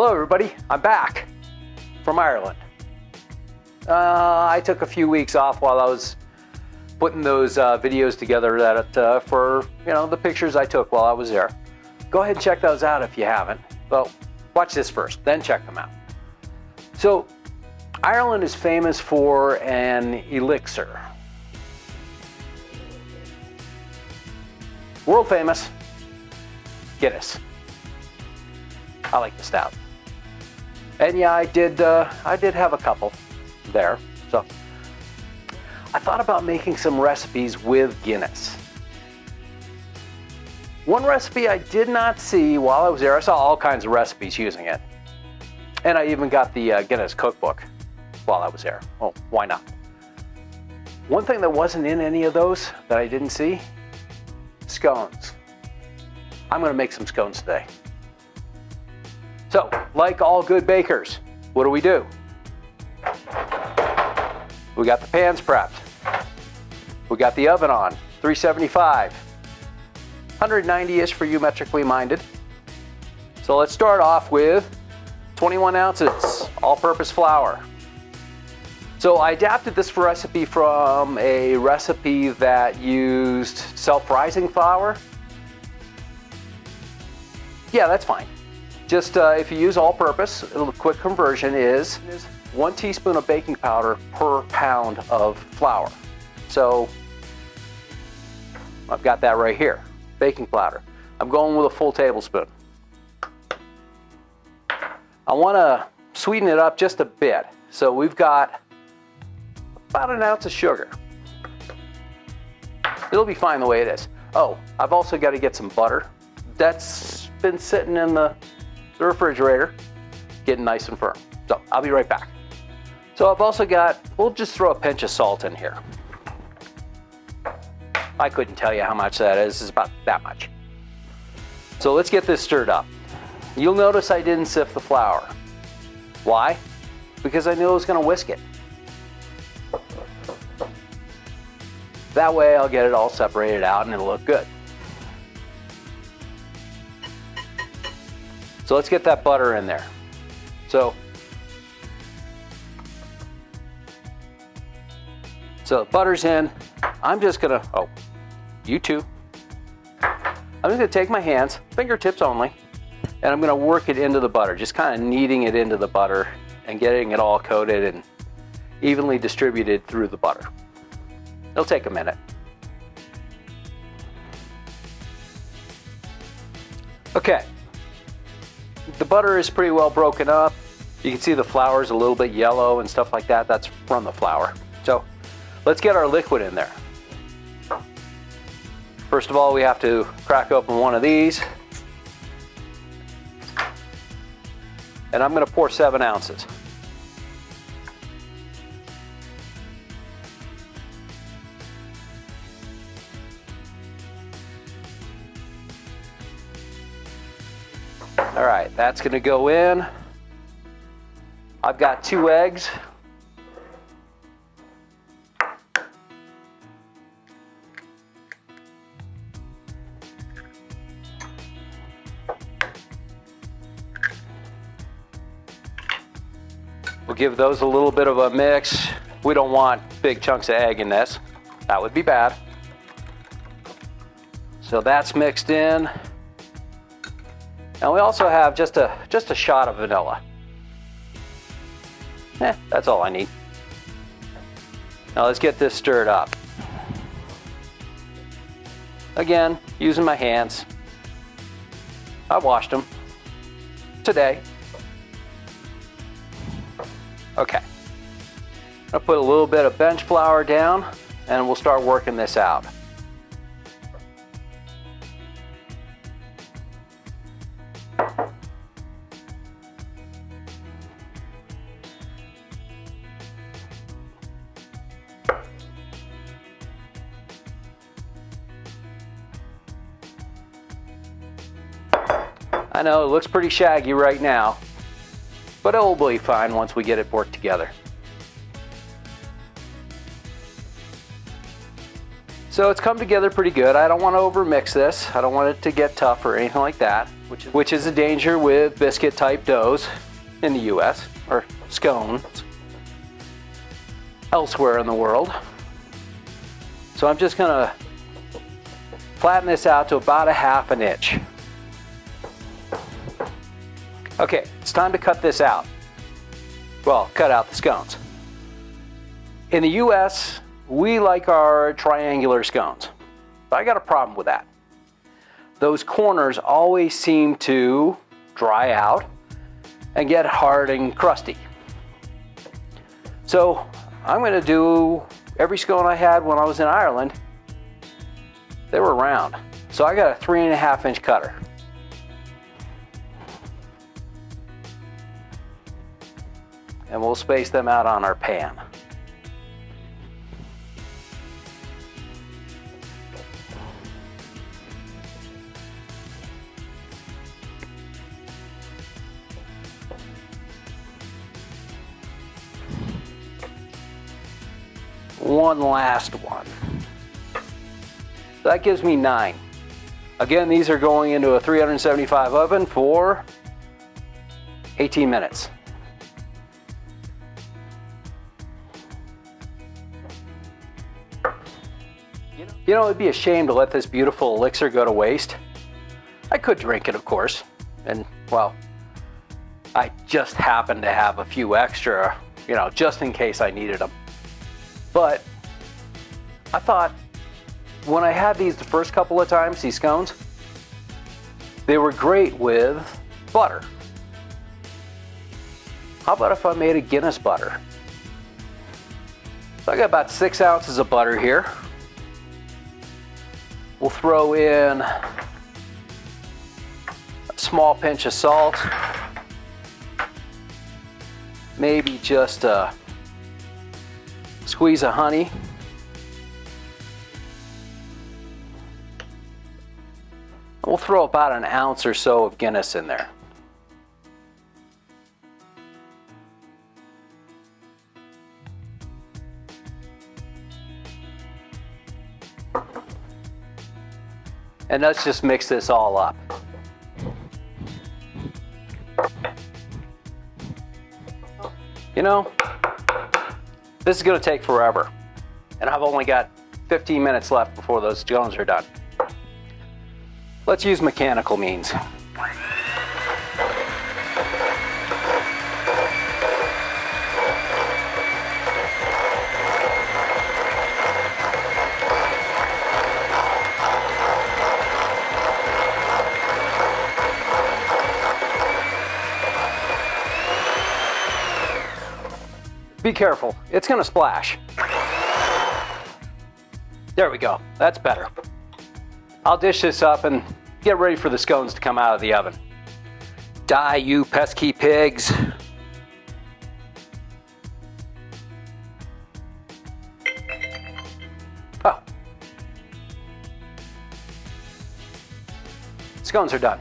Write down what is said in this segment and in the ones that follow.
Hello everybody, I'm back from Ireland. I took a few weeks off while I was putting those videos together that for the pictures I took while I was there. Go ahead and check those out if you haven't. Well, watch this first, then check them out. So, Ireland is famous for an elixir. World famous Guinness. I like the stout. And yeah, I did have a couple there. So I thought about making some recipes with Guinness. One recipe I did not see while I was there, I saw all kinds of recipes using it. And I even got the Guinness cookbook while I was there. Oh, why not? One thing that wasn't in any of those that I didn't see, scones. I'm gonna make some scones today. So, like all good bakers, what do? We got the pans prepped. We got the oven on, 375. 190-ish for you metrically minded. So let's start off with 21 ounces all-purpose flour. So I adapted this recipe from a recipe that used self-rising flour. Yeah, that's fine. Just if you use all-purpose, a quick conversion is 1 teaspoon of baking powder per pound of flour. So I've got that right here, baking powder. I'm going with a full tablespoon. I want to sweeten it up just a bit. So we've got about an ounce of sugar. It'll be fine the way it is. Oh, I've also got to get some butter. That's been sitting in the refrigerator, getting nice and firm. So I'll be right back. So I've also got, we'll just throw a pinch of salt in here. I couldn't tell you how much that is. It's about that much. So let's get this stirred up. You'll notice I didn't sift the flour. Why? Because I knew I was going to whisk it. That way I'll get it all separated out and it'll look good. So let's get that butter in there. So butter's in. I'm just gonna, you too. I'm just gonna take my hands, fingertips only, and I'm gonna work it into the butter, just kind of kneading it into the butter and getting it all coated and evenly distributed through the butter. It'll take a minute. Okay. The butter is pretty well broken up. You can see the flour is a little bit yellow and stuff like that. That's from the flour. So let's get our liquid in there. First of all, we have to crack open one of these. And I'm going to pour 7 ounces. All right, that's going to go in. I've got 2 eggs. We'll give those a little bit of a mix. We don't want big chunks of egg in this. That would be bad. So that's mixed in. And we also have just a shot of vanilla. That's all I need. Now let's get this stirred up. Again, using my hands. I washed them today. Okay. I'll put a little bit of bench flour down and we'll start working this out. I know it looks pretty shaggy right now, but it will be fine once we get it worked together. So it's come together pretty good. I don't want to overmix this. I don't want it to get tough or anything like that, which is a danger with biscuit type doughs in the US, or scones elsewhere in the world. So I'm just gonna flatten this out to about a half an inch. Okay, it's time to cut this out. Well, cut out the scones. In the US, we like our triangular scones. But I got a problem with that. Those corners always seem to dry out and get hard and crusty. So I'm going to do every scone I had when I was in Ireland. They were round. So I got a 3.5 inch cutter. And we'll space them out on our pan. One last one. That gives me 9. Again, these are going into a 375 oven for 18 minutes. You know, it'd be a shame to let this beautiful elixir go to waste. I could drink it, of course, and well, I just happen to have a few extra, you know, just in case I needed them. But I thought when I had these the first couple of times, these scones, they were great with butter. How about if I made a Guinness Butter? So I got about 6 ounces of butter here. We'll throw in a small pinch of salt, maybe just a squeeze of honey. We'll throw about an ounce or so of Guinness in there. And let's just mix this all up. You know, this is going to take forever. And I've only got 15 minutes left before those scones are done. Let's use mechanical means. Be careful, it's gonna splash. There we go, that's better. I'll dish this up and get ready for the scones to come out of the oven. Die, you pesky pigs. Oh. Scones are done.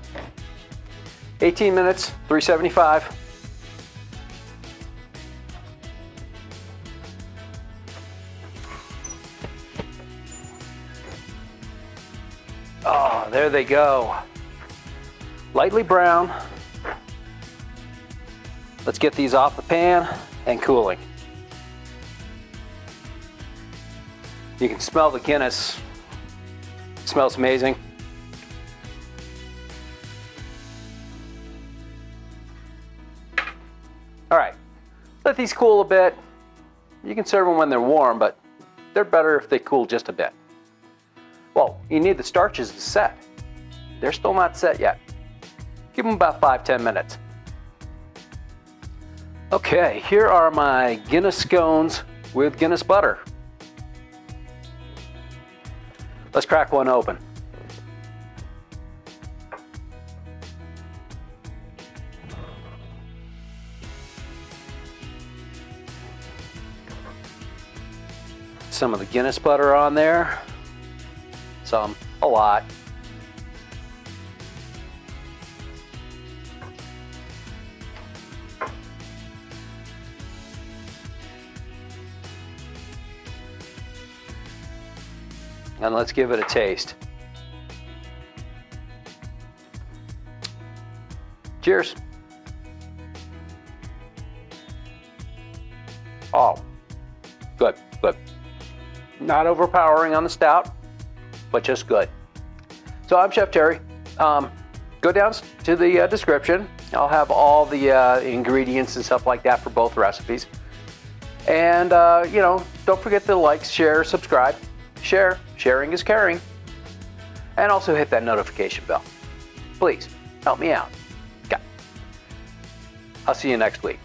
18 minutes, 375. Oh, there they go. Lightly brown. Let's get these off the pan and cooling. You can smell the Guinness. It smells amazing. All right, let these cool a bit. You can serve them when they're warm, but they're better if they cool just a bit. Well, you need the starches to set. They're still not set yet. Give them about 5-10 minutes. Okay, here are my Guinness scones with Guinness butter. Let's crack one open. Some of the Guinness butter on there. Some, a lot. and let's give it a taste. Cheers. Oh, good, good. Not overpowering on the stout, but just good. So I'm Chef Terry. Go down to the description. I'll have all the ingredients and stuff like that for both recipes. And, don't forget to like, share, subscribe. Share. Sharing is caring. And also hit that notification bell. Please, help me out. Okay. I'll see you next week.